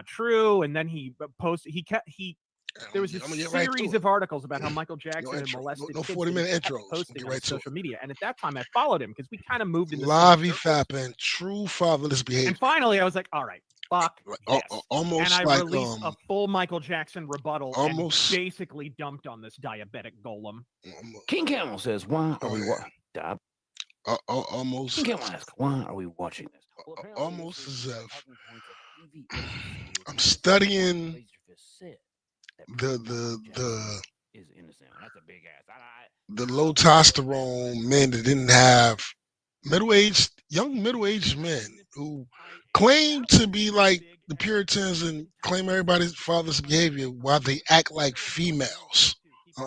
not true. And then he posted, there was a series of articles about how Michael Jackson had molested kids. 40-minute intros. Posting on social media. And at that time, I followed him because we kind of moved in the live same efapping, true fatherless behavior. And finally, I was like, all right, fuck this. Almost and I like released a full Michael Jackson rebuttal and basically dumped on this diabetic golem. King Camel says, why are we almost King Camel asks, why are we watching this? Almost as if I'm studying the low testosterone men that didn't have young middle-aged men who claim to be like the Puritans and claim everybody's father's behavior while they act like females.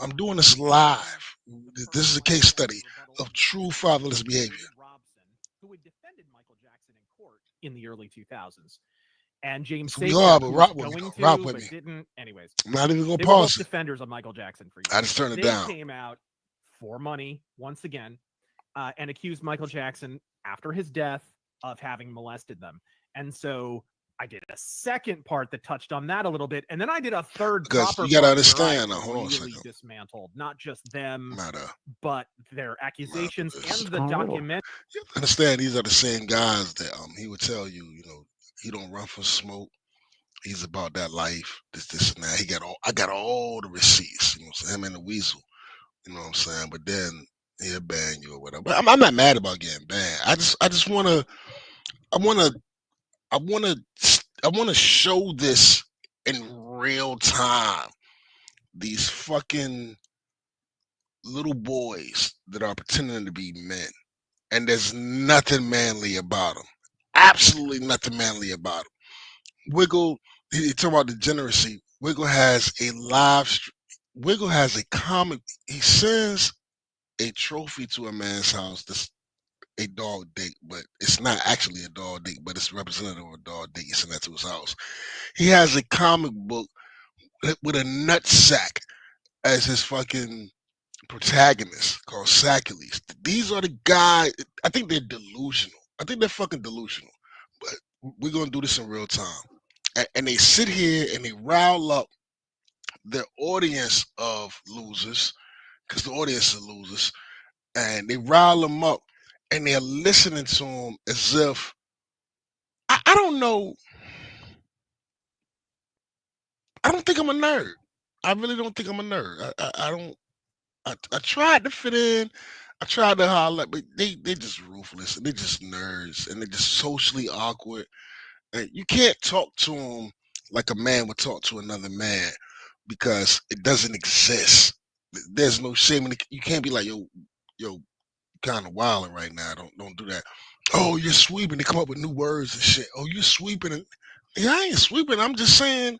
I'm doing this live. This is a case study of true fatherless behavior. Who had defended Michael Jackson in court in the early 2000s. And James we are, but rock with me. Didn't. Anyways, I'm not even going to pause. They were both it. defenders of Michael Jackson for years. I just turned it down. They came out for money once again and accused Michael Jackson after his death of having molested them. And so I did a second part that touched on that a little bit, and then I did a third. Because you gotta understand. Hold on a second. Dismantled not just them, but their accusations and the document. You understand? These are the same guys that he would tell you. He don't run from smoke. He's about that life. This and that. I got all the receipts. So him and the weasel. You know what I'm saying? But then he'll ban you or whatever. But I'm not mad about getting banned. I just wanna show this in real time. These fucking little boys that are pretending to be men, and there's nothing manly about them. Absolutely nothing manly about them. Wiggle, he talk about degeneracy. Wiggle has a comic. He sends a trophy to a man's house. This a dog dick, but it's not actually a dog dick, but it's representative of a dog dick. He sent that to his house. He has a comic book with a nutsack as his fucking protagonist called Saccules. These are the guys. I think they're delusional. I think they're fucking delusional. But we're gonna do this in real time. And they sit here and they rile up their audience of losers, because the audience is losers, and they rile them up. And they're listening to him as if I don't know. I don't think I'm a nerd. I really don't think I'm a nerd. I don't. I tried to fit in. I tried to holler, but they just ruthless. They're just nerds, and they're just socially awkward. And you can't talk to them like a man would talk to another man because it doesn't exist. There's no shame in it. You can't be like, yo. Kind of wilding right now. Don't do that. Oh, you're sweeping. They come up with new words and shit. Oh, you're sweeping. Yeah, I ain't sweeping. I'm just saying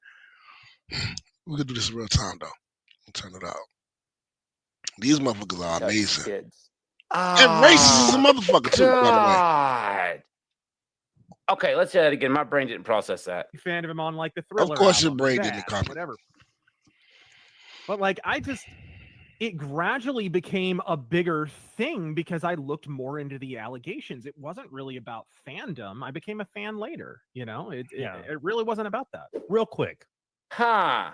we could do this in real time though. I'll turn it out. These motherfuckers are amazing. Kids. And racist is a motherfucker too, by the way. Okay, let's say that again. My brain didn't process that. You fan of him on like the Thriller. Of course, your brain didn't comment. Whatever. But like, it gradually became a bigger thing because I looked more into the allegations. It wasn't really about fandom. I became a fan later. It really wasn't about that. Real quick. So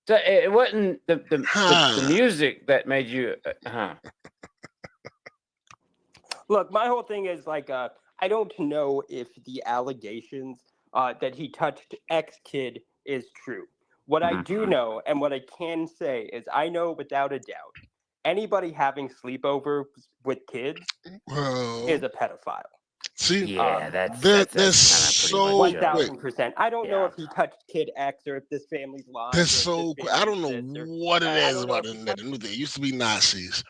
it wasn't the music that made you. Look, my whole thing is like, I don't know if the allegations that he touched X kid is true. What I do know and what I can say is I know without a doubt anybody having sleepovers with kids is a pedophile. See, that's so 1,000%. I don't know if he touched Kid X or if this family's lives. That's so quick. I don't know what it is about the new thing. It used to be Nazis.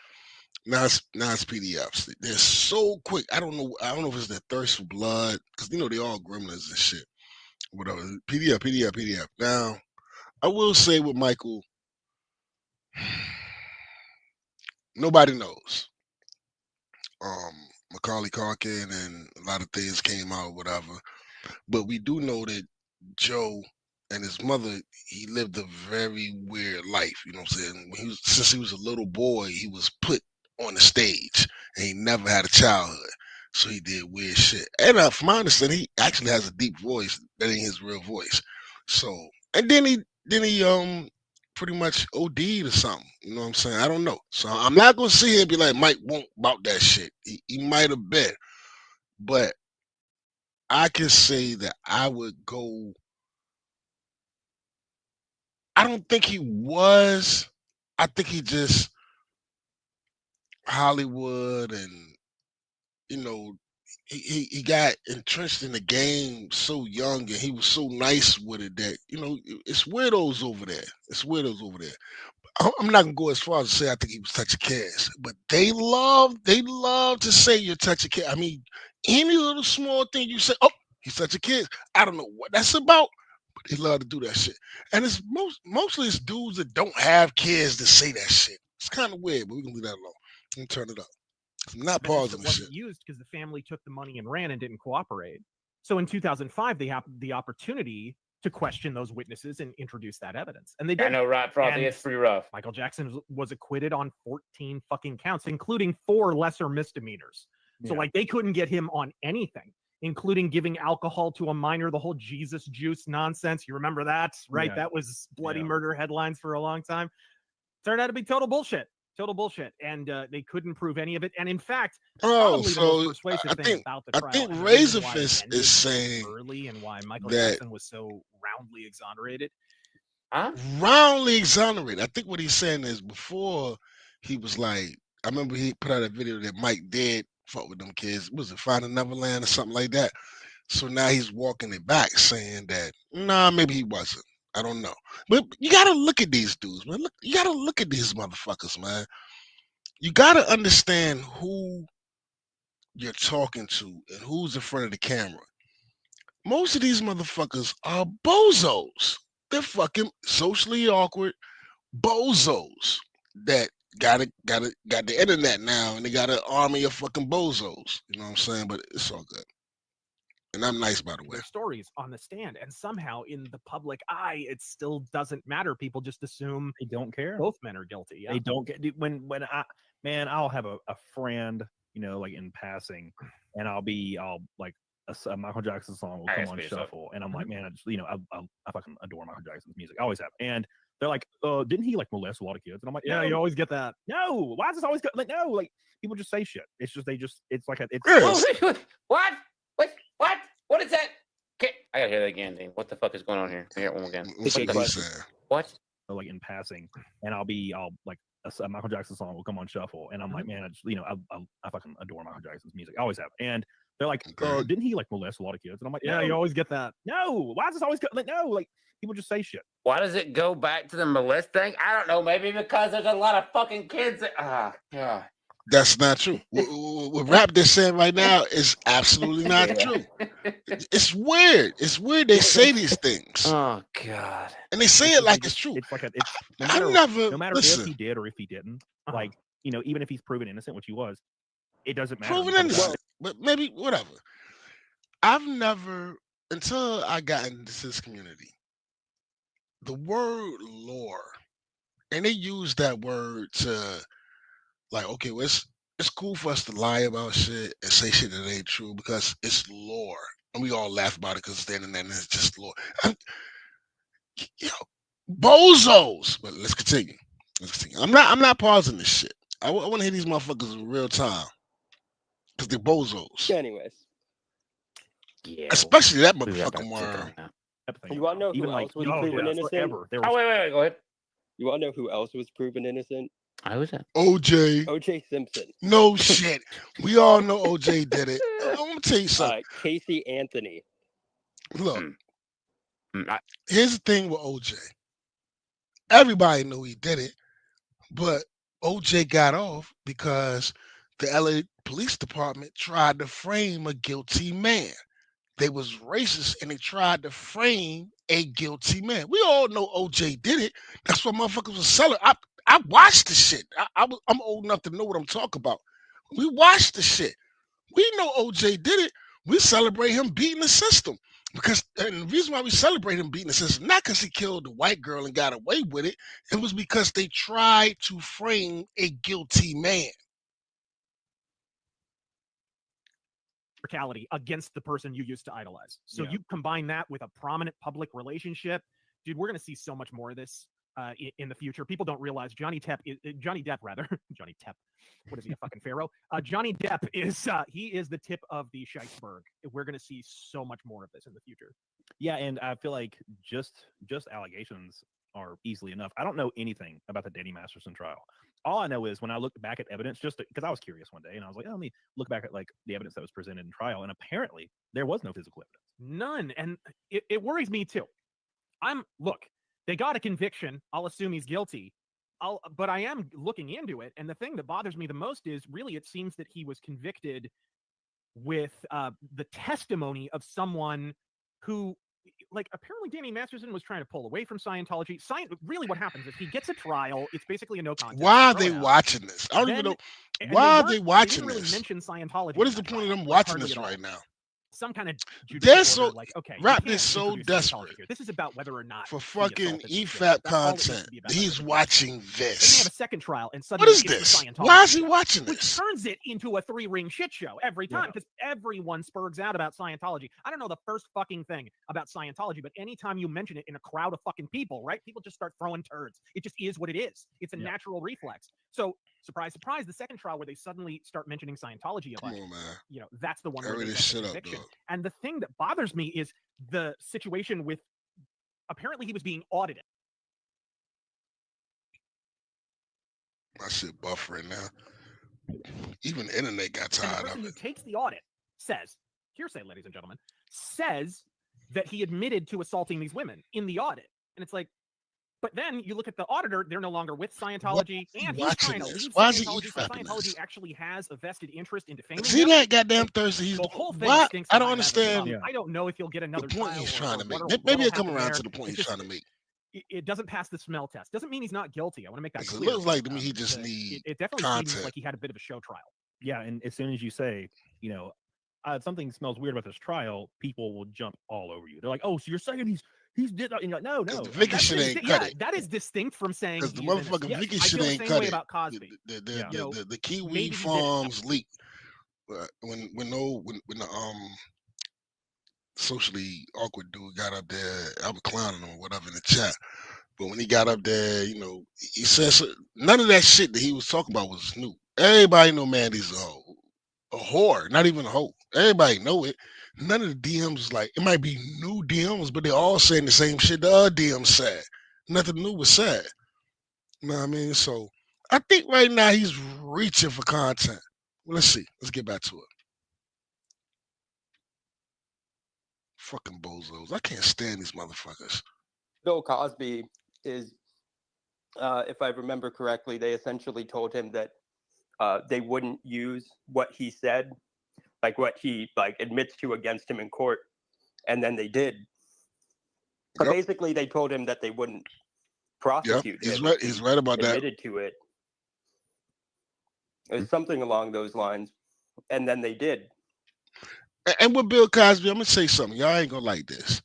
Now it's PDFs. They're so quick. I don't know if it's their thirst for blood, because they all gremlins and shit. Whatever. PDF. Now, I will say with Michael, nobody knows. Macaulay Culkin and a lot of things came out, whatever. But we do know that Joe and his mother, he lived a very weird life. You know what I'm saying? Since he was a little boy, he was put on the stage, and he never had a childhood. So he did weird shit. And from my understanding, he actually has a deep voice that ain't his real voice. So, and then he pretty much OD'd or something. You know what I'm saying? I don't know. So I'm not gonna sit here and be like Mike won't about that shit. He might have been, but I can say that I would go. I don't think he was. I think he just Hollywood and you know he got entrenched in the game so young and he was so nice with it that it's weirdos over there. It's weirdos over there. I'm not gonna go as far as to say I think he was touching kids, but they love to say you're touching kids. I mean, any little small thing you say, oh, he's touching kids. I don't know what that's about, but they love to do that shit. And it's mostly it's dudes that don't have kids that say that shit. It's kind of weird, but we can leave that alone. And turn it up. I'm not Evidence pausing that this shit. wasn't used because the family took the money and ran and didn't cooperate. So in 2005, they had the opportunity to question those witnesses and introduce that evidence, and they did. I know, right, Frothy, And it's pretty rough. Michael Jackson was acquitted on 14 fucking counts, including 4 lesser misdemeanors. So like they couldn't get him on anything, including giving alcohol to a minor, the whole Jesus juice nonsense. You remember that, right? Yeah. That was bloody murder headlines for a long time. Turned out to be total bullshit. And they couldn't prove any of it. And in fact, probably the most persuasive thing about the trial, I think and the reason why it Razorfist ended is saying early and why Michael that Jackson was so roundly exonerated. roundly exonerated. I think what he's saying is before he was like, I remember he put out a video that Mike did fuck with them kids. Was it Finding Neverland or something like that? So now he's walking it back, saying that nah, maybe he wasn't. I don't know. But you gotta look at these dudes, man. Look, you gotta look at these motherfuckers, man. You gotta understand who you're talking to and who's in front of the camera. Most of these motherfuckers are bozos. They're fucking socially awkward bozos that got the internet now, and they got an army of fucking bozos. You know what I'm saying? But it's all good. And I'm nice, by the way. Their stories on the stand, and somehow in the public eye, it still doesn't matter. People just assume They don't care. both men are guilty. Yeah. They don't get when I'll have a friend, like in passing, and I'll like a Michael Jackson song will come on shuffle, and I'm like, man, I just I fucking adore Michael Jackson's music. I always have. And they're like, didn't he like molest a lot of kids? And I'm like, Yeah, no, you always get that. no. Why does this always go like no? Like people just say shit. It's just it's like What? What? What is that? Okay, I gotta hear that again, Dean. What the fuck is going on here? Hear it one more again. What's What the he fuck? saying? What? like in passing, and I'll like a Michael Jackson song will come on shuffle, and I'm like, man, I just I fucking adore Michael Jackson's music. I always have. And they're like, didn't he like molest a lot of kids? And I'm like, Yeah, no, you always get that. no. Why does this always go like no? Like people just say shit. Why does it go back to the molest thing? I don't know. Maybe because there's a lot of fucking kids that. God. That's not true. What rap they're saying right now is absolutely not true. It's weird. It's weird they say these things. Oh God. And they say it like it's true. It's like no matter listen, if he did or if he didn't. Like even if he's proven innocent, which he was, it doesn't matter. proven innocent. But maybe whatever. I've never, until I got into this community, the word lore, and they use that word to like, okay, well, it's cool for us to lie about shit and say shit that ain't true because it's lore. And we all laugh about it because it's the internet and it's just lore. Bozos. But let's continue. I'm not pausing this shit. I want to hear these motherfuckers in real time. Because they're bozos. Anyways, Yeah. Especially that we got motherfucking back to word. that. You want to know who else was proven innocent? Oh, wait, go ahead. You want to know who else was proven innocent? Who's that? OJ. O.J. Simpson. No shit. We all know OJ did it. I'm gonna tell you something. Casey Anthony. Look, here's the thing with OJ. Everybody knew he did it, but OJ got off because the LA Police Department tried to frame a guilty man. They was racist and they tried to frame a guilty man. We all know OJ did it. That's why motherfuckers was selling. I watched the shit. I'm old enough to know what I'm talking about. We watched the shit. We know OJ did it. We celebrate him beating the system. And the reason why we celebrate him beating the system, not because he killed the white girl and got away with it, it was because they tried to frame a guilty man. brutality against the person you used to idolize. So Yeah. you combine that with a prominent public relationship, dude, we're going to see so much more of this in the future. People don't realize Johnny Depp, Johnny Depp. What is he, a fucking pharaoh? Johnny Depp is he is the tip of the iceberg. We're going to see so much more of this in the future. Yeah, and I feel like just allegations are easily enough. I don't know anything about the Danny Masterson trial. All I know is when I looked back at evidence, just because I was curious one day, and I was like, oh, let me look back at like the evidence that was presented in trial, and apparently there was no physical evidence. None, and it worries me too. Look, they got a conviction. I'll assume he's guilty. But I am looking into it, and the thing that bothers me the most is really it seems that he was convicted with the testimony of someone who, like, apparently Danny Masterson was trying to pull away from Scientology. Really what happens is he gets a trial. It's basically a no contest. Why are they watching this? I don't even know. Why are they watching They didn't really this? mention Scientology. What is the point of them watching this right now? Some kind of They're so like, okay, Rap is so desperate here. This is about whether or not for fucking EFAP content. He's watching this. They have a second trial, and suddenly what is this? Why is he watching this? Which turns it into a 3-ring shit show every time because everyone spurgs out about Scientology. I don't know the first fucking thing about Scientology, but anytime you mention it in a crowd of fucking people, right? People just start throwing turds. It just is what it is. It's a natural reflex. So surprise, surprise, the second trial where they suddenly start mentioning Scientology a bunch, that's the one where they get the conviction. And the thing that bothers me is the situation with, apparently he was being audited. My shit buffering now. Even the internet got tired and the person of who it. Takes the audit says, hearsay, ladies and gentlemen, says that he admitted to assaulting these women in the audit. And it's like, but then you look at the auditor, they're no longer with Scientology, and he's trying to leave Scientology. So Scientology actually has a vested interest in defaming See him. that goddamn Thursday? He's the whole thing why? stinks. I don't understand. I don't know if you'll get another the point trial he's or trying to make. what'll Maybe he'll come happen around there. to the point he's trying to make. It doesn't pass the smell test. Doesn't mean he's not guilty. I want to make that It clear. looks like to me he just needs it definitely content. seems like he had a bit of a show trial. Yeah, and as soon as you say, something smells weird about this trial, people will jump all over you. They're like, "Oh, so you're saying he's did?" And you're like, no. The Vicky shit ain't cut it. That is distinct from saying because the motherfucking Vicky shit ain't cut it. About Cosby. The Kiwi Farms leak when the socially awkward dude got up there. I was clowning him or whatever in the chat. But when he got up there, he says none of that shit that he was talking about was new. Everybody know Mandy's a whore, not even a hoe. Everybody know it. None of the DMs is like, it might be new DMs, but they all saying the same shit the other DMs said. Nothing new was said. You know what I mean? So I think right now he's reaching for content. Well, let's see. Let's get back to it. Fucking bozos. I can't stand these motherfuckers. Bill Cosby is, if I remember correctly, they essentially told him that they wouldn't use what he said, like what he admits to against him in court, and then they did. But basically, they told him that they wouldn't prosecute him. He's right about that. Admitted to it. It was something along those lines, and then they did. And with Bill Cosby, I'm gonna say something. Y'all ain't gonna like this.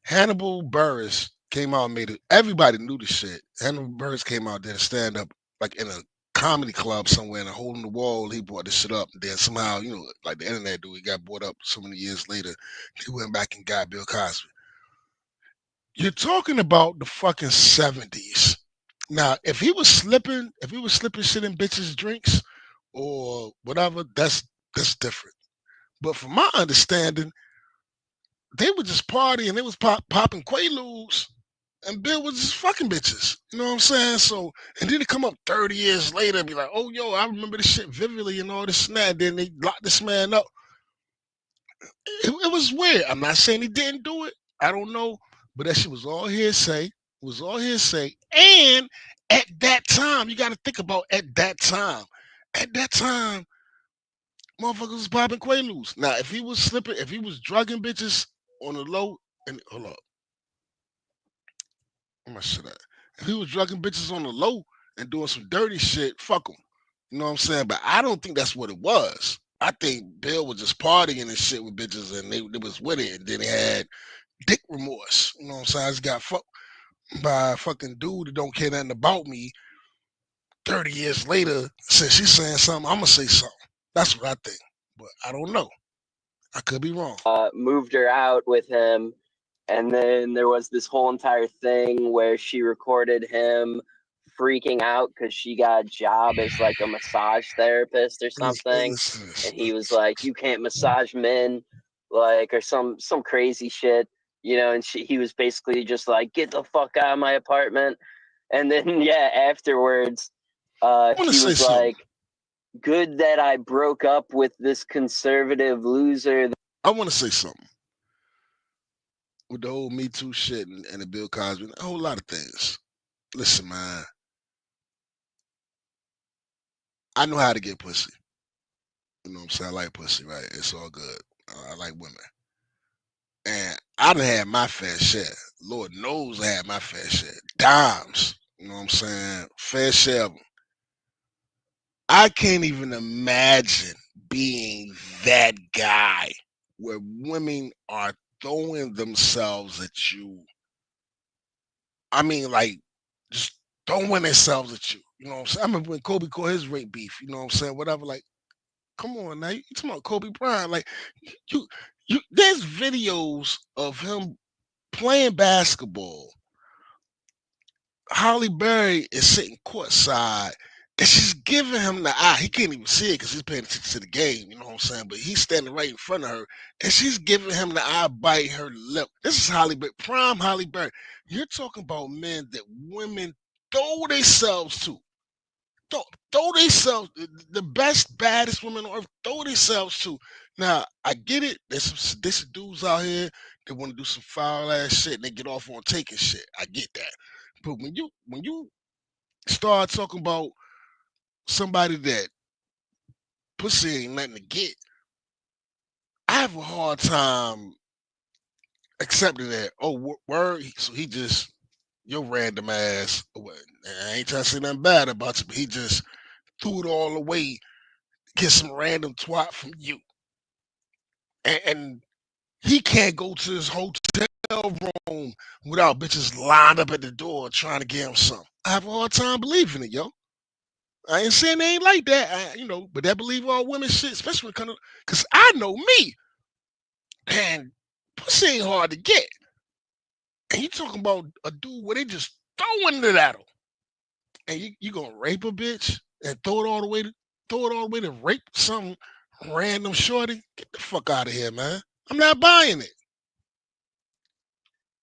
Hannibal Buress came out and made it. Everybody knew the shit. Hannibal Buress came out there to stand up like in a comedy club somewhere in a hole in the wall. He brought this shit up. And then somehow, like the internet dude, he got brought up so many years later. He went back and got Bill Cosby. You're talking about the fucking 70s. Now, if he was slipping shit in bitches' drinks or whatever, that's different. But from my understanding, they were just partying. They was popping Quaaludes, and Bill was just fucking bitches. You know what I'm saying? So, and then they come up 30 years later and be like, "Oh, yo, I remember this shit vividly and all this and that." Then they locked this man up. It was weird. I'm not saying he didn't do it. I don't know, but that shit was all hearsay. It was all hearsay. And at that time, you got to think about at that time. At that time, motherfuckers was popping Quaaludes. Now, if he was slipping, if he was drugging bitches on the low, and hold up, where my shit at? If he was drugging bitches on the low and doing some dirty shit, fuck him. You know what I'm saying? But I don't think that's what it was. I think Bill was just partying and shit with bitches, and they was with it, and then he had dick remorse. You know what I'm saying? I just got fucked by a fucking dude that don't care nothing about me. 30 years later, since she's saying something, I'm gonna say something. That's what I think, but I don't know. I could be wrong. Moved her out with him. And then there was this whole entire thing where she recorded him freaking out because she got a job as like a massage therapist or something. And he was like, "You can't massage men," like, or some crazy shit, you know. And he was basically just like, "Get the fuck out of my apartment." And then yeah, afterwards, he was like, "Good that I broke up with this conservative loser." I want to say something with the whole Me Too shit and the Bill Cosby, a whole lot of things. Listen, man, I know how to get pussy. You know what I'm saying? I like pussy, right? It's all good. I like women. And I done had my fair share. Lord knows I had my fair share. Dimes. You know what I'm saying? Fair share of them. I can't even imagine being that guy where women are throwing themselves at you. I mean, like, just throwing themselves at you. You know what I'm saying? I remember when Kobe caught his rape beef, you know what I'm saying? Whatever, like, come on now. You talking about Kobe Bryant. Like, you there's videos of him playing basketball. Holly Berry is sitting courtside and she's giving him the eye. He can't even see it because he's paying attention to the game, you know what I'm saying? But he's standing right in front of her and she's giving him the eye, biting her lip. This is Holly Berry, prime Holly Berry. You're talking about men that women throw themselves to. Throw themselves, the best, baddest women on earth, throw themselves to. Now, I get it. There's some sadistic dudes out here that want to do some foul ass shit and they get off on taking shit. I get that. But when you start talking about somebody that pussy ain't nothing to get, I have a hard time accepting that. Oh, word. So he just your random ass. I ain't trying to say nothing bad about you, but he just threw it all away. Get some random twat from you, and he can't go to his hotel room without bitches lined up at the door trying to get him something. I have a hard time believing it, yo. I ain't saying they ain't like that, but that believe all women shit, especially when it comes to, because I know me, and pussy ain't hard to get. And you talking about a dude where they just throwing it at him, and you gonna rape a bitch and throw it all the way to rape some random shorty? Get the fuck out of here, man. I'm not buying it.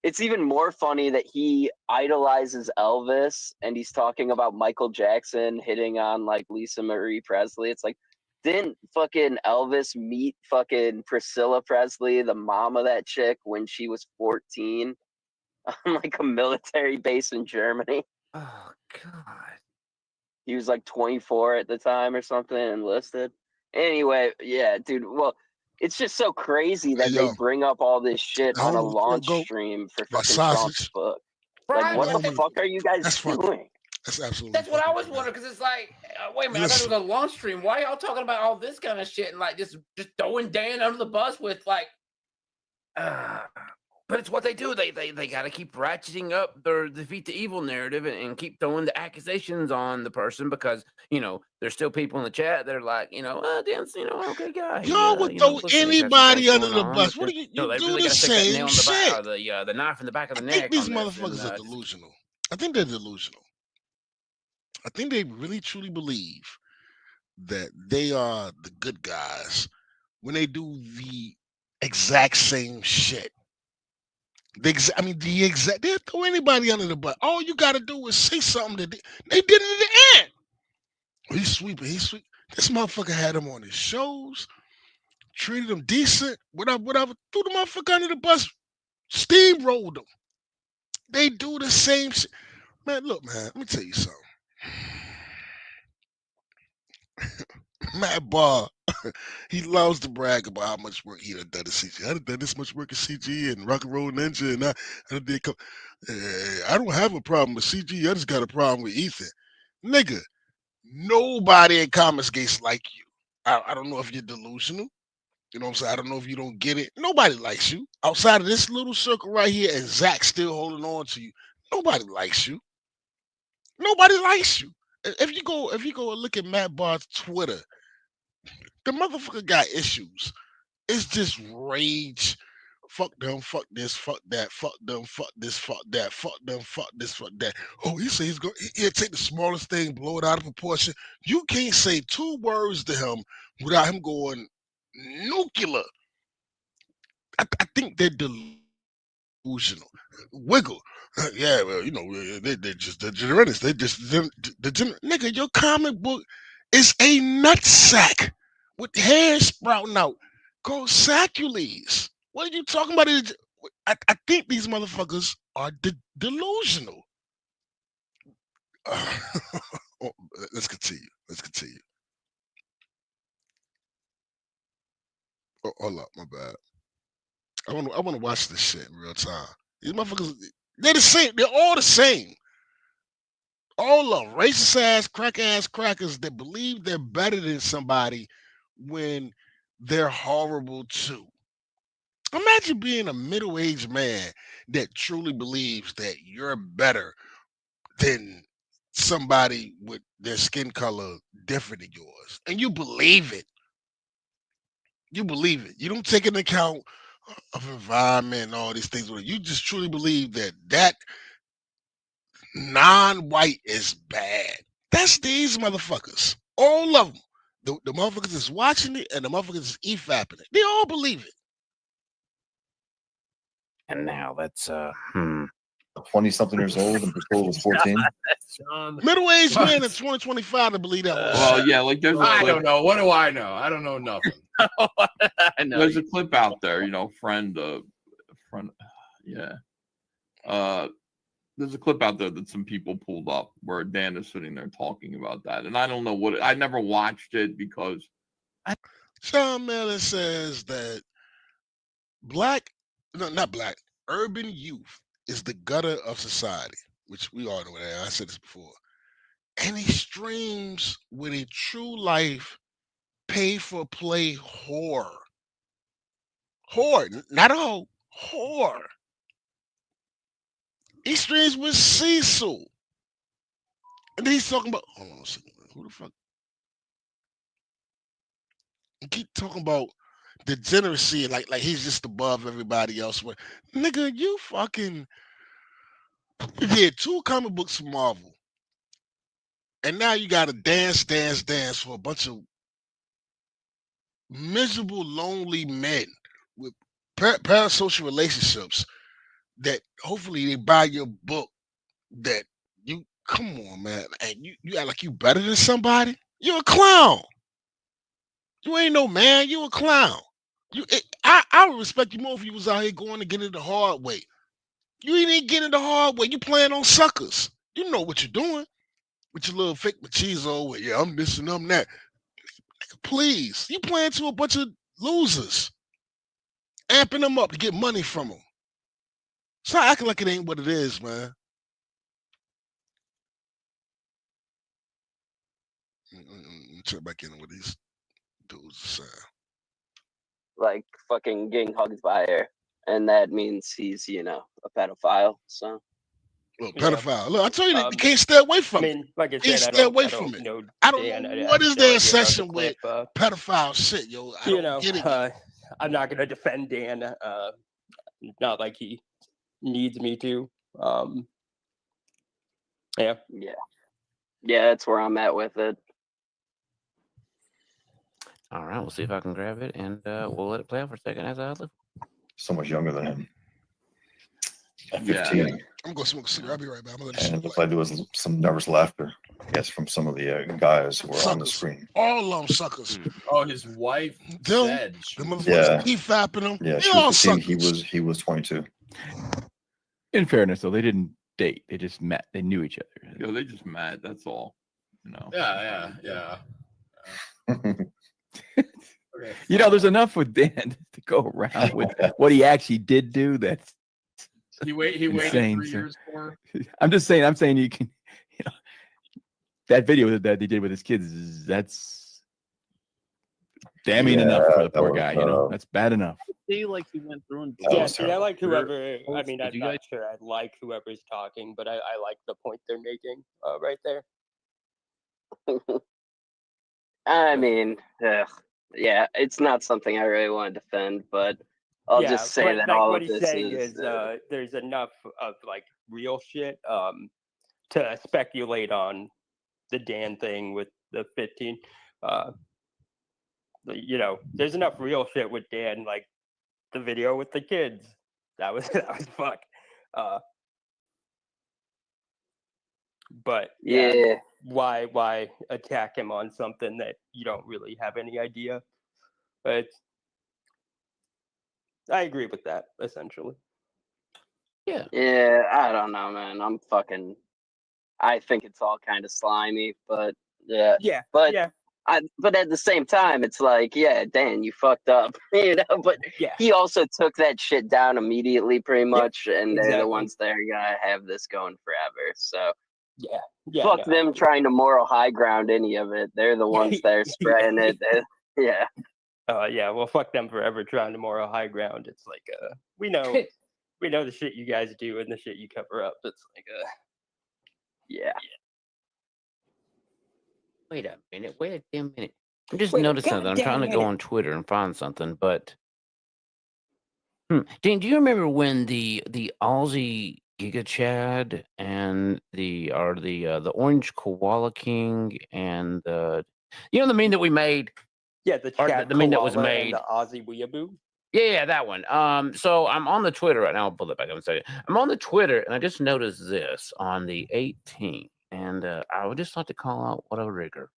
It's even more funny that he idolizes Elvis and he's talking about Michael Jackson hitting on like Lisa Marie Presley. It's like, didn't fucking Elvis meet fucking Priscilla Presley, the mom of that chick, when she was 14 on like a military base in Germany? Oh God. He was like 24 at the time or something, enlisted. Anyway, yeah, dude. Well, it's just so crazy that they bring up all this shit on a launch stream for fucking Trump's book. Like, what the fuck are you guys doing? That's absolutely. That's what I was wondering, because it's like, wait a minute, I thought it was a launch stream. Why y'all talking about all this kind of shit and like just throwing Dan under the bus with like, but it's what they do. They got to keep ratcheting up their defeat the evil narrative and keep throwing the accusations on the person because, there's still people in the chat that are like, Dan's, okay guy. Y'all would throw anybody under the bus. What do you they do really the got to stick that same nail in shit? the knife in the back of the neck. I think these motherfuckers are delusional. I think they're delusional. I think they really truly believe that they are the good guys when they do the exact same shit. They'll throw anybody under the bus. All you got to do is say something that they did it at the end. He's sweeping. This motherfucker had him on his shows, treated him decent, whatever. Threw the motherfucker under the bus, steamrolled him. They do the same shit. Man, look, man, let me tell you something. Matt Barr, he loves to brag about how much work he done done to CG. I done done this much work in CG and Rock and Roll Ninja, and I did come. I don't have a problem with CG. I just got a problem with Ethan. Nigga, nobody in Comics Gates like you. I don't know if you're delusional. You know what I'm saying? I don't know if you don't get it. Nobody likes you. Outside of this little circle right here and Zach still holding on to you, nobody likes you. Nobody likes you. If you go and look at Matt Barr's Twitter, the motherfucker got issues. It's just rage. Fuck them, fuck this, fuck that, fuck them, fuck this, fuck that, fuck them, fuck this, fuck that. Oh, he says he's going he'll take the smallest thing, blow it out of proportion. You can't say 2 words to him without him going nuclear. I think they're delusional. Wiggle. Yeah, well, you know, they're just degenerates. They just degenerate. Nigga, your comic book is a nutsack with hair sprouting out. Go Sacules. What are you talking about? I think these motherfuckers are delusional. Oh, let's continue. Let's continue. Oh, hold up, my bad. I want to watch this shit in real time. These motherfuckers, they're the same. They're all the same. All of them, racist ass crackers that believe they're better than somebody when they're horrible too. Imagine being a middle-aged man that truly believes that you're better than somebody with their skin color different than yours, and you believe it. You believe it. You don't take into account of environment and all these things. You just truly believe that non-white is bad. That's these motherfuckers. All of them. The motherfuckers is watching it and the motherfuckers is efapping it. They all believe it. And now let's 20-something years old and Priscilla was 14. Middle-aged man in 2025 to believe that was Well, yeah, like there's a I clip, don't know. What do I know? I don't know nothing. I know. there's a clip out there, you know, yeah. There's a clip out there that some people pulled up where Dan is sitting there talking about that, and I don't know I never watched it because Sean Miller says that not black, urban youth is the gutter of society, which we all know that. I said this before. And he streams with a true life pay-for-play whore. Whore, not a hoe, whore. He streams with Cecil. And then he's talking about, hold on a second, who the fuck? He keep talking about degeneracy, like he's just above everybody else. Nigga, you did 2 comic books for Marvel. And now you gotta dance for a bunch of miserable, lonely men with parasocial relationships that hopefully they buy your book that you come on, man. And you act like you better than somebody. You're a clown. You ain't no man, you a clown. I would respect you more if you was out here going to get it the hard way. You ain't even getting it the hard way. You playing on suckers. You know what you're doing with your little fake machismo. Yeah, I'm this and I'm that. Please, you playing to a bunch of losers, amping them up to get money from them. Stop acting like it ain't what it is, man. Check back in with these dudes. Like fucking getting hugged by her, and that means he's, you know, a pedophile. So. Look, pedophile. Look, I tell you that you can't stay away from it. I mean, like I You can't said, stay away from it. I don't know what is their obsession with pedophile shit, yo. I don't get it. I'm not gonna defend Dan. Not like he needs me to. Yeah. That's where I'm at with it. All right, we'll see if I can grab it, and we'll let it play out for a second as I live. So much younger than him. At Yeah. 15. I'm gonna smoke a cigarette. I'll be right back. And it looked like there was some nervous laughter, yes, from some of the guys who were on the screen. All of them suckers. Oh, his wife said. The motherfuckers keep fapping them. Yeah, she all was 15, suckers. he was 22. In fairness, though, they didn't date. They just met. They knew each other. you know, they just met. That's all. You know. Yeah. Okay. You know, there's enough with Dan to go around with what he actually did do. That's He waited insane, 3 sir. years for. I'm saying you can, you know, that video that they did with his kids, that's damning enough for the poor guy. You know, that's bad enough. See, like he went through and Yeah, see, I like whoever. I mean, Did I'm you not guys- sure I like whoever's talking, but I like the point they're making right there. I mean, Yeah, it's not something I really want to defend, but I'll yeah, just say but that like all what of he's this saying is. is there's enough of like real shit to speculate on the Dan thing with the 15. You know, there's enough real shit with Dan, like the video with the kids. That was fuck. But Yeah. why attack him on something that you don't really have any idea? But I agree with that essentially. Yeah. Yeah, I don't know, man. I think it's all kind of slimy, but yeah. Yeah, But yeah, but at the same time, it's like, yeah, Dan, you fucked up, you know. But yeah, he also took that shit down immediately, pretty much, and they're the exactly. ones that are gonna have this going forever. So yeah. fuck No, them trying to moral high ground any of it. They're the ones that are spreading it. Yeah. Yeah. Well, fuck them for ever trying to moral high ground. It's like we know the shit you guys do and the shit you cover up. It's like Yeah. Wait a minute. Wait a damn minute. I'm just Wait a noticing something. I'm trying to goddamn go on Twitter and find something, but Dan, do you remember when the Aussie Giga Chad and the Orange Koala King and the the meme that we made? yeah, the Or Chad the meme that was Koala and made. the Aussie Weeaboo. Yeah, that one. So I'm on the Twitter right now. I'll pull it back up and say I'm on the Twitter, and I just noticed this on the 18th, and I would just like to call out what a rigger.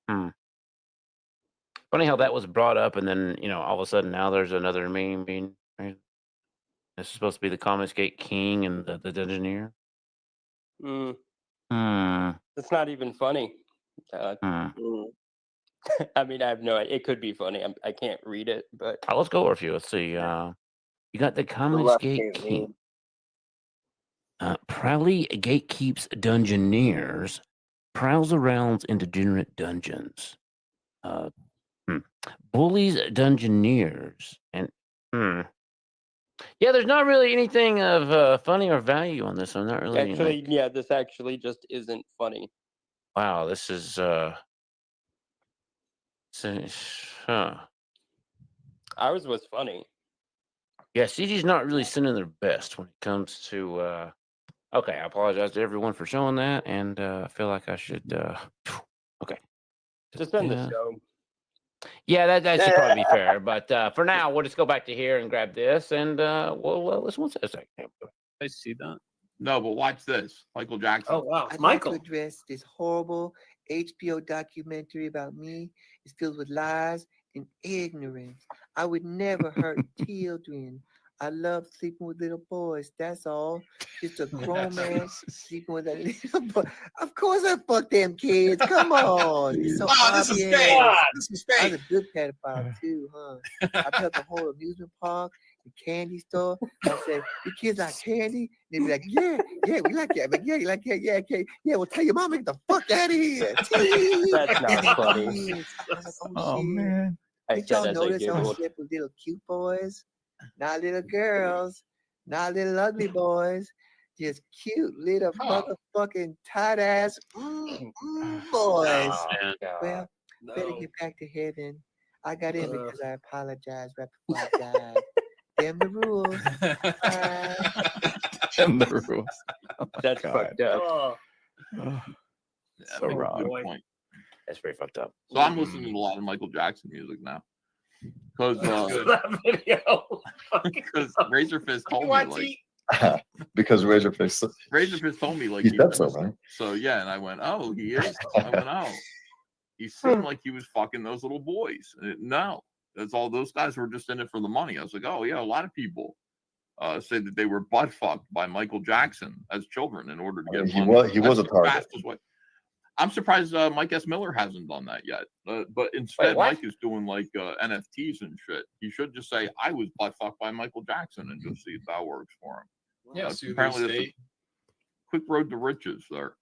Funny how that was brought up, and then all of a sudden now there's another meme being. This is supposed to be the Comics Gate King and the Dungeoneer. It's not even funny. I mean, I have no idea. It could be funny. I can't read it, but Let's go over a few. Let's see. You got the Comics left Gate can't King. Proudly gatekeeps Dungeoneers, prowls around in degenerate dungeons. Bullies Dungeoneers, and yeah, there's not really anything of funny or value on this. I'm not really actually, this actually just isn't funny. Wow, this is Ours was funny. Yeah, CG's not really sending their best when it comes to. Okay, I apologize to everyone for showing that, and I feel like I should. Okay, just end the show. Yeah, that should probably be fair. But for now, we'll just go back to here and grab this, and we'll listen one second. I see that. No, but watch this, Michael Jackson. Oh wow, I'd Michael. like to address this horrible HBO documentary about me. It's filled with lies and ignorance. I would never hurt children. I love sleeping with little boys. That's all. Just a grown man sleeping with a little boy. Of course I fuck them kids. Come on. It's so This is obvious. fake. This is I fake. was a good pedophile too, huh? I built the whole amusement park, the candy store. I said, "You kids like candy?" They'd be like, "Yeah, we like it." Like, "Yeah, you like it? Yeah, okay. Yeah, well, tell your mom, get the fuck out of here." That's not funny. Oh man. Did y'all notice I was slept with little cute boys? Not little girls, not little ugly boys, just cute little motherfucking tight ass boys. Oh, man. Well, better get back to heaven. I got in because I apologized right before I died. Them the rules. Them the rules. That's fucked up. So wrong. Point. That's very fucked up. So I'm listening to a lot of Michael Jackson music now. Because Razor Fist told me because Razor Fist told me like he said so, right? So yeah, and I went, oh, he is. I went, oh, he seemed like he was fucking those little boys. No, that's all. Those guys were just in it for the money. I was like, oh yeah, a lot of people say that they were butt fucked by Michael Jackson as children in order to get money. He was a target. I'm surprised Mike S. Miller hasn't done that yet. But instead, Mike is doing like NFTs and shit. He should just say, I was butt fucked by Michael Jackson and just see if that works for him. Yeah, apparently that's a quick road to riches there.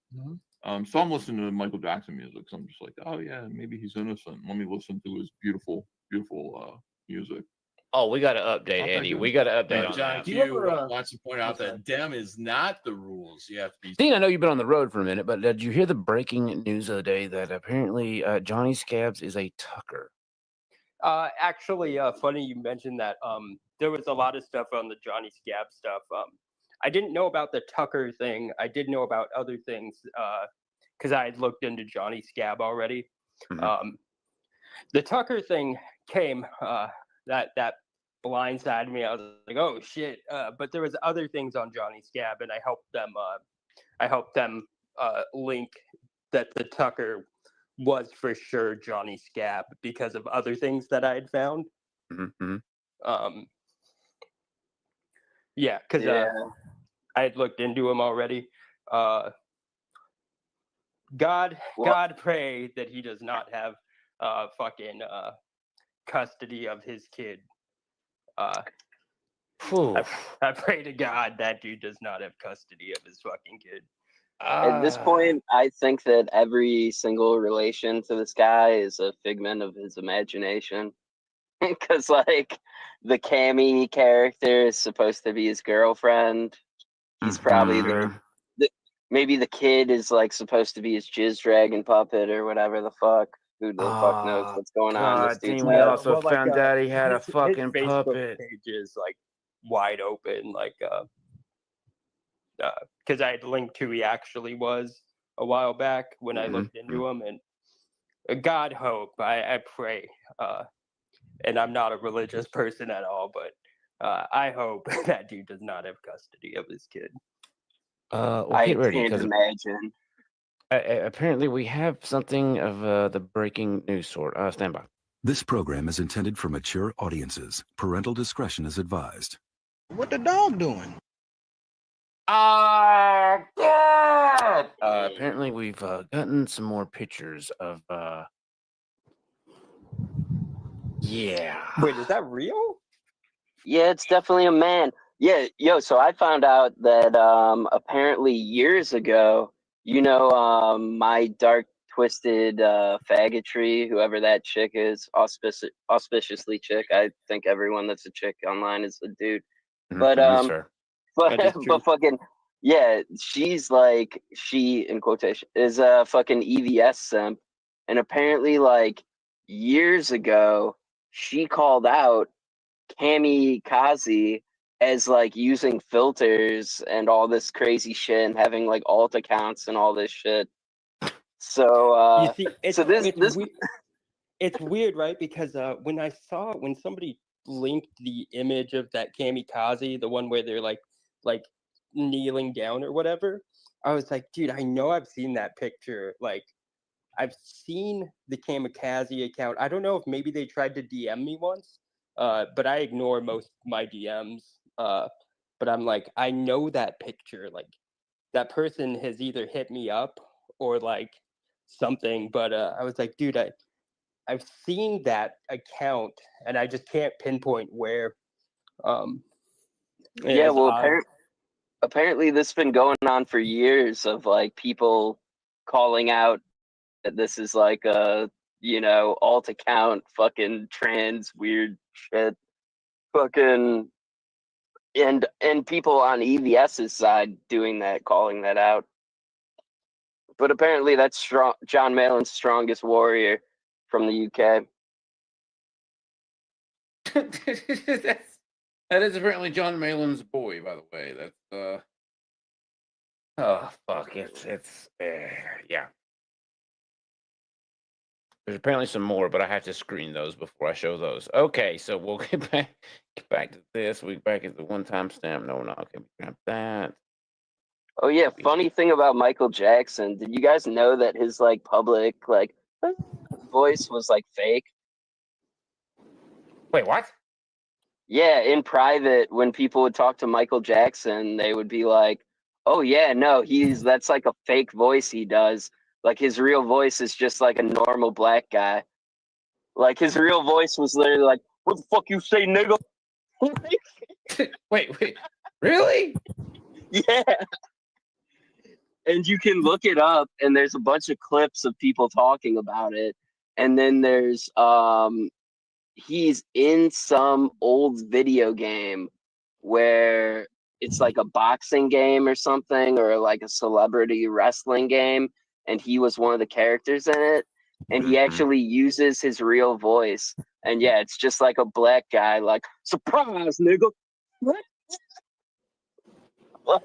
So I'm listening to Michael Jackson music. So I'm just like, oh yeah, maybe he's innocent. Let me listen to his beautiful, beautiful music. Oh, we got to update, Eddie. We got to update on John that. Q wants to point out that dem is not the rules. You have to be. Dean, I know you've been on the road for a minute, but did you hear the breaking news of the day that apparently Johnny Scabs is a tucker? Actually, funny you mentioned that. There was a lot of stuff on the Johnny Scab stuff. I didn't know about the Tucker thing. I did know about other things because I had looked into Johnny Scab already. The Tucker thing came that blindsided me. I was like, oh shit! But there was other things on Johnny Scab, and I helped them link that the Tucker was for sure Johnny Scab because of other things that I had found. Yeah, because I had looked into him already. God pray that he does not have fucking custody of his kid. I pray to God that dude does not have custody of his fucking kid. At this point, I think that every single relation to this guy is a figment of his imagination. Because, like, the Cammy character is supposed to be his girlfriend. He's probably maybe the kid is, like, supposed to be his jizz dragon puppet or whatever the fuck. Who the fuck knows what's going on in this dude's we head. also found out he had a fucking his Facebook puppet. page is, like, wide open, like, because I had linked who he actually was a while back when I looked into him, and God hope, I pray, and I'm not a religious person at all, but I hope that dude does not have custody of his kid. Well, I get ready, can't 'cause imagine. apparently we have something of the breaking news sort. Stand by. This program is intended for mature audiences. Parental discretion is advised. What the dog doing? Oh, God! Apparently we've gotten some more pictures of yeah. Wait, is that real? Yeah, it's definitely a man. Yeah, yo, so I found out that apparently years ago, my dark twisted faggotry, whoever that chick is, auspiciously chick. I think everyone that's a chick online is a dude. But but fucking yeah, she's like, she in quotation is a fucking EVS simp, and apparently like years ago she called out Cami Kazi as like using filters and all this crazy shit and having like alt accounts and all this shit. So you see, it's weird, right? Because when somebody linked the image of that kamikaze, the one where they're like kneeling down or whatever, I was like, dude, I know I've seen that picture. Like, I've seen the kamikaze account. I don't know if maybe they tried to DM me once, but I ignore most of my DMs. But I'm like, I know that picture. Like, that person has either hit me up or like something. But I was like, dude, I've seen that account, and I just can't pinpoint where. Yeah, well, apparently this has been going on for years of like people calling out that this is like a alt account, fucking trans weird shit, fucking, and people on EVS's side doing that, calling that out. But apparently that's John Malin's strongest warrior from the UK. That is apparently John Malin's boy, by the way. That's oh fuck, it's yeah. There's apparently some more, but I have to screen those before I show those. Okay, so we'll get back to this. We back at the one timestamp. No, okay, we grab that. Oh yeah, funny thing about Michael Jackson. Did you guys know that his like public like voice was like fake? Wait, what? Yeah, in private, when people would talk to Michael Jackson, they would be like, "Oh yeah, no, that's like a fake voice he does. Like his real voice is just like a normal black guy. Like his real voice was literally like, what the fuck you say, nigga?" Wait, really? Yeah. And you can look it up, and there's a bunch of clips of people talking about it. And then there's he's in some old video game where it's like a boxing game or something, or like a celebrity wrestling game, and he was one of the characters in it, and he actually uses his real voice. And yeah, it's just like a black guy, like, surprise, nigga. What?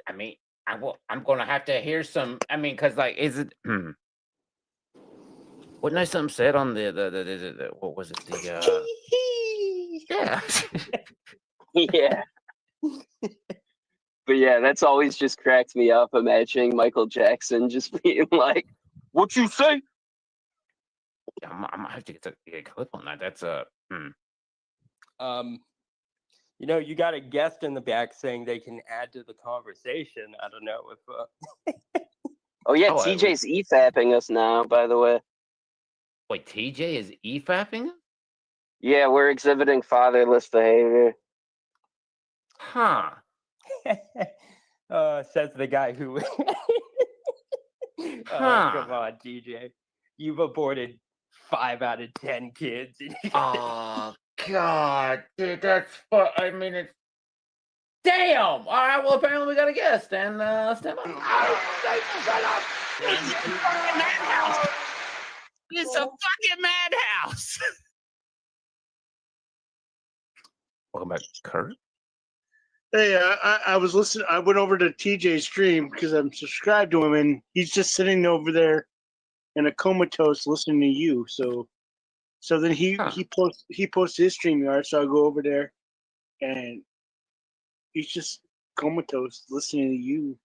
I mean, I'm gonna have to hear some. I mean, cause like, is it? Wasn't I something said on the what was it? The yeah. Yeah. But yeah, that's always just cracked me up, imagining Michael Jackson just being like, "What you say?" I'm gonna have to get a clip on that. That's You know, you got a guest in the back saying they can add to the conversation. I don't know if. Oh yeah, TJ's efapping us now. By the way. Wait, TJ is efapping? Yeah, we're exhibiting fatherless behavior. Huh. Says the guy who. Come on, TJ. You've aborted 5 out of 10 kids. Oh God, dude, that's. I mean, it's. Damn! All right, well, apparently we got a guest, and stand by. It's a fucking madhouse. Welcome back, Kurt. Hey, I was listening. I went over to TJ's stream because I'm subscribed to him, and he's just sitting over there in a comatose listening to you. So then he posts his StreamYard, so I go over there, and he's just comatose listening to you.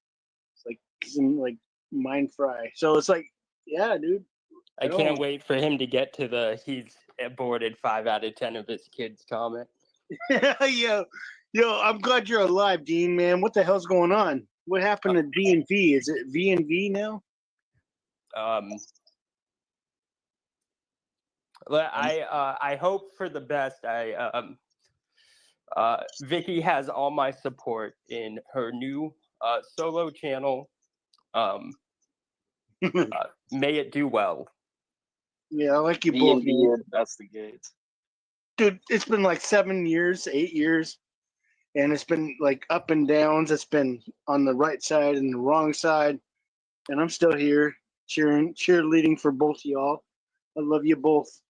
It's like he's in like mind fry. So it's like, yeah, dude. I can't wait for him to get to the he's aborted 5 out of 10 of his kids comment. Yo, I'm glad you're alive, Dean, man. What the hell's going on? What happened to V&V? Is it V&V now? I hope for the best. Vicky has all my support in her new solo channel. May it do well. Yeah, I like you both. Investigates. Dude, it's been like 8 years, and it's been like up and downs. It's been on the right side and the wrong side, and I'm still here cheerleading for both of y'all. I love you both.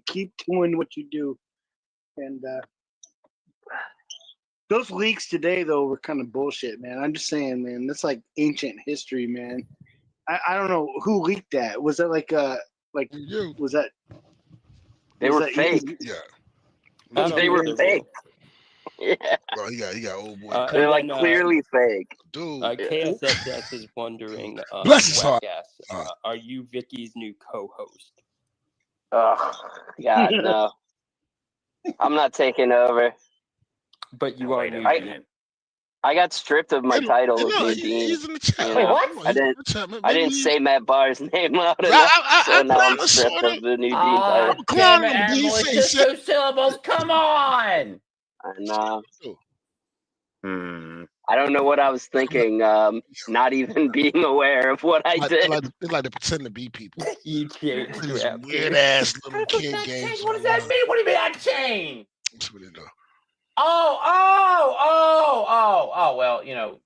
Keep doing what you do. And those leaks today, though, were kind of bullshit, man. I'm just saying, man. That's like ancient history, man. I don't know who leaked that. Was that was that? They were fake. Yeah. They were fake. Yeah. Bro, he got old boy. They're like clearly fake. Dude. KSSS is wondering, Bless his heart. are you Vicky's new co-host? Oh, God, no. I'm not taking over. But you are new. I got stripped of my title of new dean. He's in the chat. Wait, what? I didn't say Matt Barr's name loud enough, so now I'm stripped of the new dean title. Damn it, Admiral, it's just 2 syllables. Come on! I know. I don't know what I was thinking. Not even being aware of what I did. They like to pretend to be people. You changed. Weird ass little kid games. What does that mean? What do you mean I changed? That's what they do. Well, you know.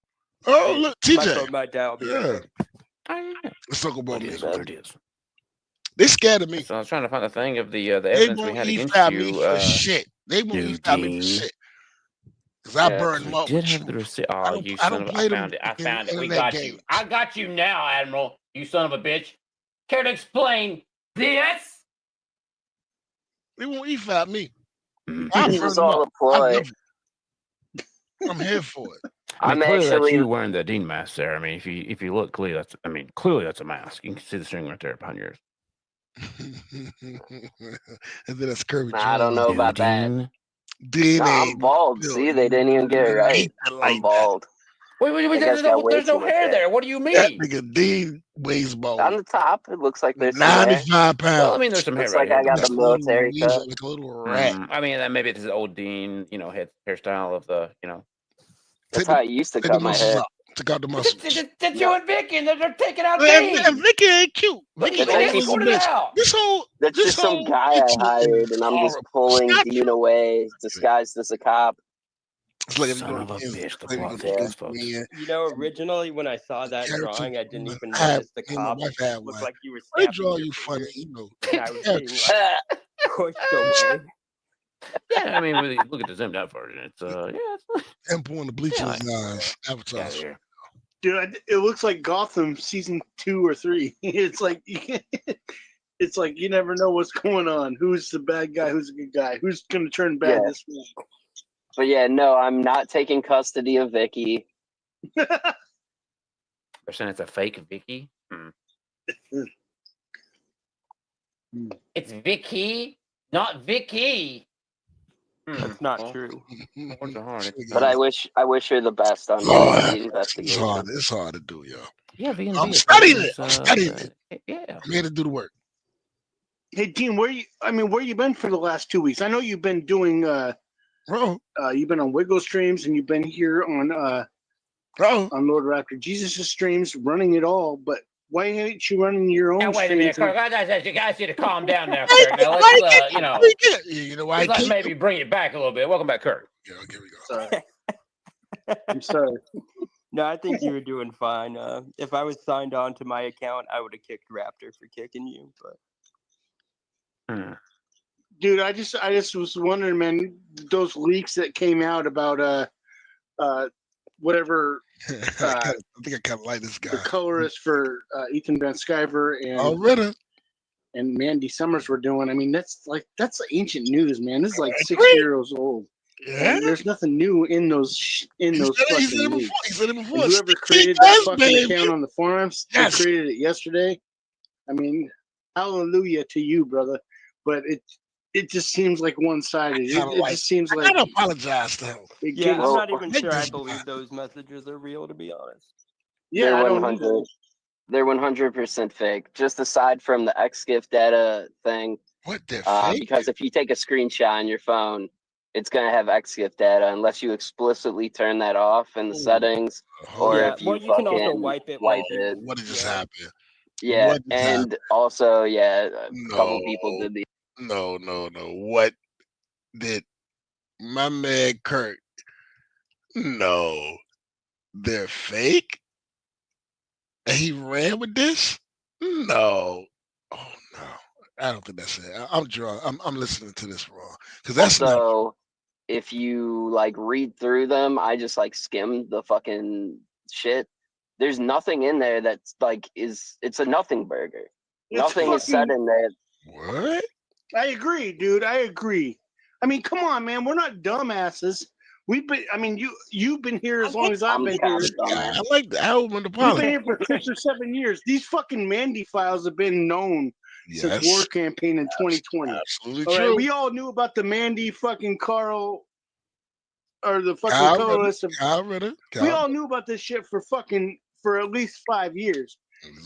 Oh, look, TJ. Yeah. Let's talk about me. What it is. They scared of me. So I was trying to find the thing of the They evidence we won't had against EFAP you. me for shit. They won't EFAP me for shit. Because I burned them up. Did have the receipt. Oh, you son of a... I found it. I found it. We got you. I got you now, Admiral. You son of a bitch. Care to explain this? They won't EFAP me. This was all a ploy. I'm here for it. I mean, clearly that's you wearing the dean mask there. I mean, if you look clearly, clearly that's a mask. You can see the string right there behind yours. And then that's Kirby. I don't know about that. Dean, I'm bald. See, they didn't even get it right. I'm bald. Wait, there's no hair there. What do you mean? That nigga Dean weighs bald. On the top, it looks like there's 95 pounds. Well, I mean, there's some hair. Looks like I got the military cut. Like a little rat. I mean, maybe it's his old Dean, hairstyle of the, That's how I used to cut my hair. Took out the muscles. It's you and Vicky, and they're taking out And Dave. Vicky ain't cute. But Vicky's they always a escorted bitch. out. That's just some guy I picture hired, is and I'm just horrible. pulling It's not Dean true. away, disguised as a cop. It's like if you Son go of to a Kansas, bitch, it's the like if you go plot to thickens, Kansas, folks. man. You know, originally when I saw that Character, drawing, I didn't even I have, notice the me and my cop. wife It had just looked one. like you were I snapping draw your you funny, fingers, you know. and I was Character being shit. like pushed away. Yeah, I mean, when you look at the zoomed out version, it's it's And pouring the bleach in yeah, his eyes. Avatar. here. Dude, it looks like Gotham season 2 or 3. It's like it's like you never know what's going on. Who's the bad guy? Who's the good guy? Who's gonna turn bad Yeah. this week? But yeah, no, I'm not taking custody of Vicky. They're saying it's a fake Vicky. It's Vicky, not Vicky. That's not true. Words are hard. But I wish her the best on Lord, the it's investigation. hard. It's hard to do, yo. Yeah, being I'm a studying person it. is, I'm studying it. Yeah. I'm here to do the work. Hey, Dean, where you been for the last 2 weeks? I know you've been doing Bro. You've been on Wiggle streams and you've been here on on Lord Raptor Jesus' streams, running it all. But why ain't you running your own Now wait a minute, streams? Kirk. You guys need to calm down now, Kirk. Now let's you know why? let's maybe bring it back a little bit. Welcome back, Kirk. Yeah, here we go. Sorry. I'm sorry. No, I think you were doing fine. If I was signed on to my account, I would have kicked Raptor for kicking you. But Dude, I just was wondering, man, those leaks that came out about whatever I think I kind of like this guy. the colorist for Ethan Van Sciver Oh, really? and Mandy Summers were doing. I mean, that's ancient news, man. This is like 6 years old. Yeah. And there's nothing new in those He fucking said it before. leaks. He said it before. And whoever Sticky created that does, fucking baby. account on the forums, Yes. they created it yesterday. I mean, hallelujah to you, brother. But it just seems like one-sided. It just seems I like gotta apologize to him. yeah, I'm not even sure I believe those messages are real, to be honest. Yeah, I They're don't 100. They're 100% fake. Just aside from the XGIF data thing. What, they're fake? Because if you take a screenshot on your phone, it's gonna have XGIF data unless you explicitly turn that off in the settings, or Yeah, if you well, you can also fucking wipe it. wipe it. What did just happen? Yeah, What just and happened? also, yeah, a couple people did the. No. What did my man Kurt? No, they're fake. And he ran with this? No. Oh no. I don't think that's it. I'm drawing. I'm listening to this wrong. Because that's Also, if you like read through them, I just like skimmed the fucking shit. There's nothing in there that's like it's a nothing burger. Nothing is said in there. What? I agree, dude. I agree. I mean, come on, man. We're not dumbasses. We've been. I mean, you've been here as long as I've been here. I like the album and the We've policy. been here for 6 or 7 years. These fucking Mandy files have been known since Yes. War Campaign in 2020. Absolutely All right, true. we all knew about the Mandy fucking Carl or the fucking Kyle colorist. Ritter. We all knew about this shit for at least 5 years.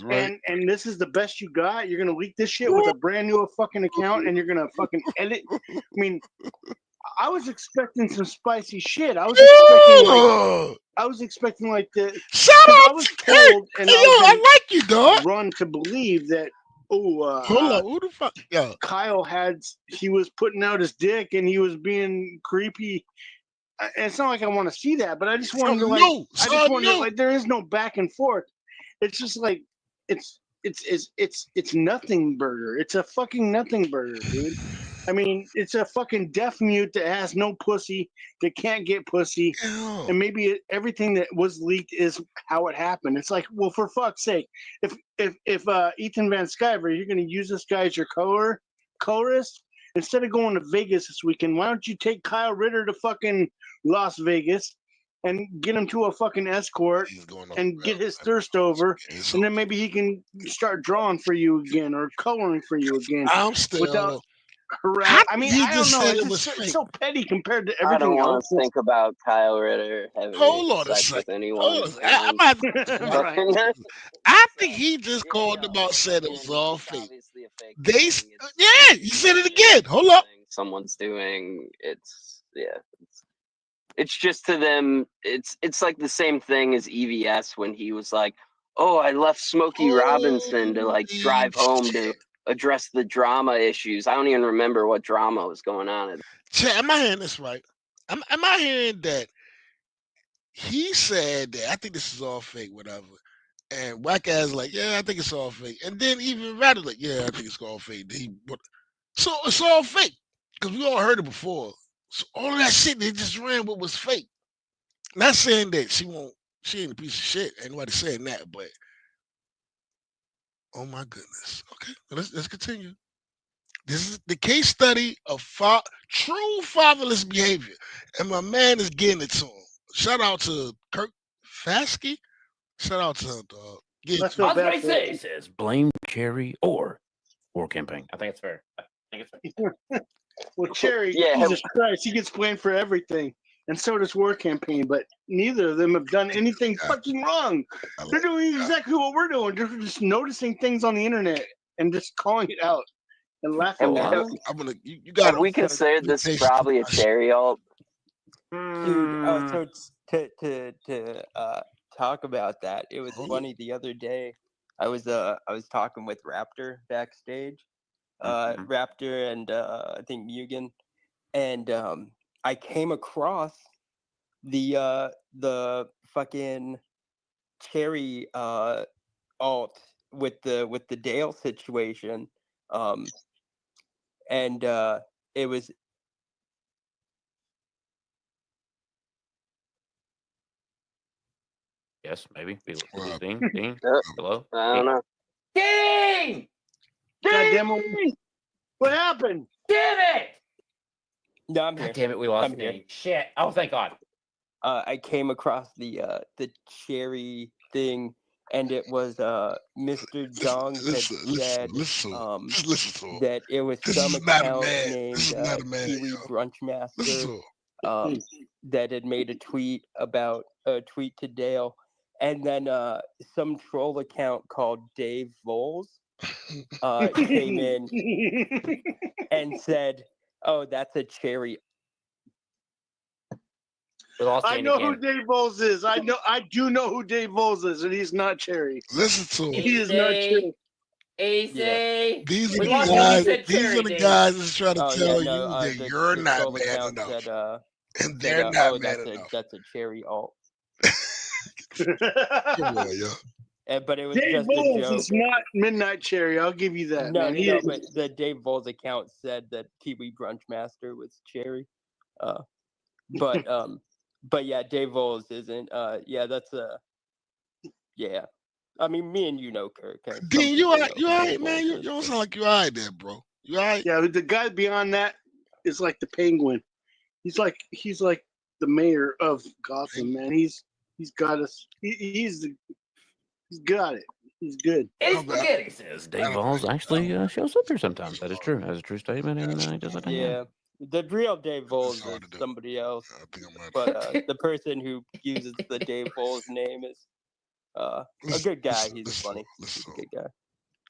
Right. And this is the best you got. You're gonna leak this shit with a brand new fucking account, and you're gonna fucking edit. I mean, I was expecting some spicy shit. I was expecting like the. Shout I out was to Kurt. told, and Hey, yo, I like you, dog. Run to believe that. Hold up, who the fuck? Yo, Kyle he was putting out his dick, and he was being creepy. And it's not like I want to see that, but I just wanted to like there is no back and forth. It's just like it's nothing burger. It's a fucking nothing burger, dude. I mean, it's a fucking deaf mute that has no pussy, that can't get pussy, and maybe everything that was leaked is how it happened. It's like, well, for fuck's sake, if Ethan Van Sciver, you're gonna use this guy as your colorist, instead of going to Vegas this weekend, why don't you take Kyle Ritter to fucking Las Vegas and get him to a fucking escort and get his thirst over, and then maybe he can start drawing for you again or coloring for you again. I'm still. Without I mean, He I don't just know. said It's it was just fake. so petty compared to I don't everything want else. to think about Kyle Ritter having Hold on a sex with second. anyone. I think he just called them out, said it was all fake. Yeah, he said it again. Hold up. Someone's doing it's. It's just to them. It's like the same thing as EVS when he was like, "Oh, I left Smokey Robinson to like drive home to address the drama issues." I don't even remember what drama was going on. Am I hearing this right? Am I hearing that he said that I think this is all fake, whatever? And Whack ass like, yeah, I think it's all fake. And then even Rattle like, yeah, I think it's all fake. So it's all fake because we all heard it before. So all of that shit they just ran with was fake. Not saying that she ain't a piece of shit. Ain't nobody saying that, but oh my goodness. Okay, let's continue. This is the case study of true fatherless behavior, and my man is getting it to him. Shout out to Kirk Fasky. Shout out to him, dog. Osprey says blame Cherry or war campaign. I think it's fair. Well, Cherry, Jesus Christ, he gets blamed for everything, and so does War Campaign. But neither of them have done anything fucking wrong. They're doing exactly what we're doing. They're just noticing things on the internet and just calling it out and laughing at it. You got. Have we considered this probably a Cherry alt? Dude, so to talk about that, it was funny the other day. I was talking with Raptor backstage, Raptor and I think Mugen, and I came across the fucking Cherry alt with the Dale situation, and it was. Yes, maybe. Ding, ding. Hello? I don't know. Ding! Ding! What happened? Damn it! No, I'm God here. damn it, we lost I'm here. Ding. Shit. Oh, thank God. I came across the Cherry thing, and it was Mr. Dong had said that it was some account named Kiwi Brunchmaster that had made a tweet to Dale, and then some troll account called Dave Voles came in and said, "Oh, that's a Cherry." I know who Dave Bowles is. I do know who Dave Bowles is, and he's not Cherry. Listen to him. He is not Cherry. Easy. These are the guys that's trying to tell you that you're not man enough. And they're not man enough. That's a Cherry alt. Come on, yo. But it was Dave just a Bowles joke. is not Midnight Cherry. I'll give you that. No, man. no, but the Dave Bowles account said that Kiwi Brunchmaster was Cherry. But yeah, Dave Bowles isn't. Yeah, that's yeah. I mean, me and you know Kirk. Dean, you all right, man? You don't sound like you all right there, bro. You all right? Yeah, the guy beyond that is like the Penguin. He's like the mayor of Gotham, man. He's got us. He's got it. He's good. It's spaghetti, says Dave Balls actually shows up here sometimes. That is true. That's a true statement. And he does like yeah. The real Dave Bowles is somebody else. But the person who uses the Dave Bowles name is a good guy. He's funny. He's a good guy.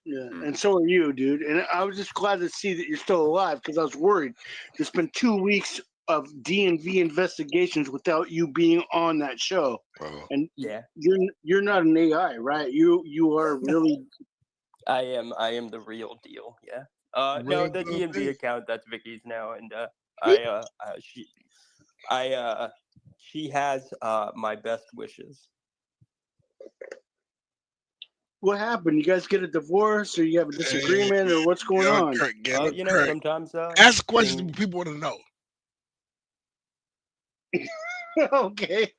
Yeah, and so are you, dude. And I was just glad to see that you're still alive because I was worried. There's been 2 weeks of DNV investigations without you being on that show. And yeah, you're not an AI, right? You are really. I am the real deal. Yeah. No, the DNV account, that's Vicky's now, and she has my best wishes. What happened? You guys get a divorce, or you have a disagreement, or what's going on? You know, sometimes ask questions people want to know. Okay.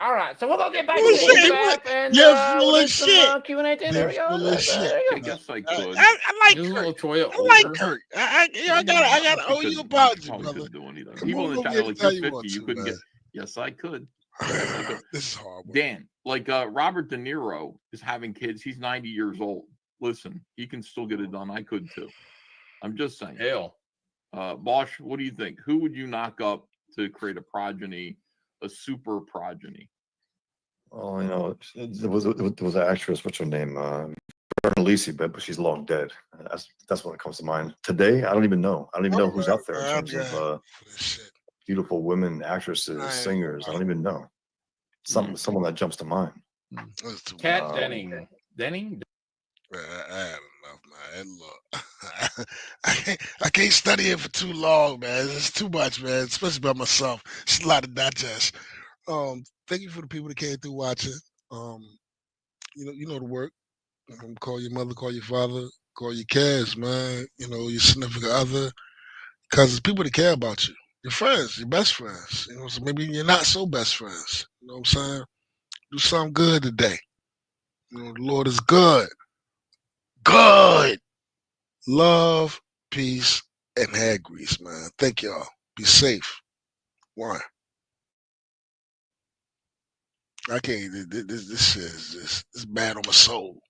All right, so we'll go get back to the and full of shit. Q&A. There we go. I guess I could. I like Kurt. I like Kurt. I got to owe you a apology, brother. People in the chat are like, you're 50. You couldn't get. Yes, I could. This is horrible. Dan, like Robert De Niro is having kids. He's 90 years old. Listen, he can still get it done. I could too. I'm just saying. Hell. Bosch, what do you think? Who would you knock up to create a progeny, a super progeny? Oh, you know, there was an actress. What's her name? Lisi, but she's long dead. That's what comes to mind today. I don't even know. I don't even know who's out there in terms of. beautiful women actresses, singers. I don't even know. Someone that jumps to mind. Kat Denning. Denning? Man, I had enough, man. Look, I can't study it for too long, man. It's too much, man. Especially by myself. It's a lot to digest. Thank you for the people that came through watching. You know the work. Call your mother, call your father, call your kids, man. You know, your significant other, because it's people that care about you. Your friends, your best friends. You know, so maybe you're not so best friends. You know what I'm saying? Do something good today. You know, the Lord is good. Good. Love, peace, and hair grease, man. Thank y'all. Be safe. One. I can't. This shit is just it's bad on my soul.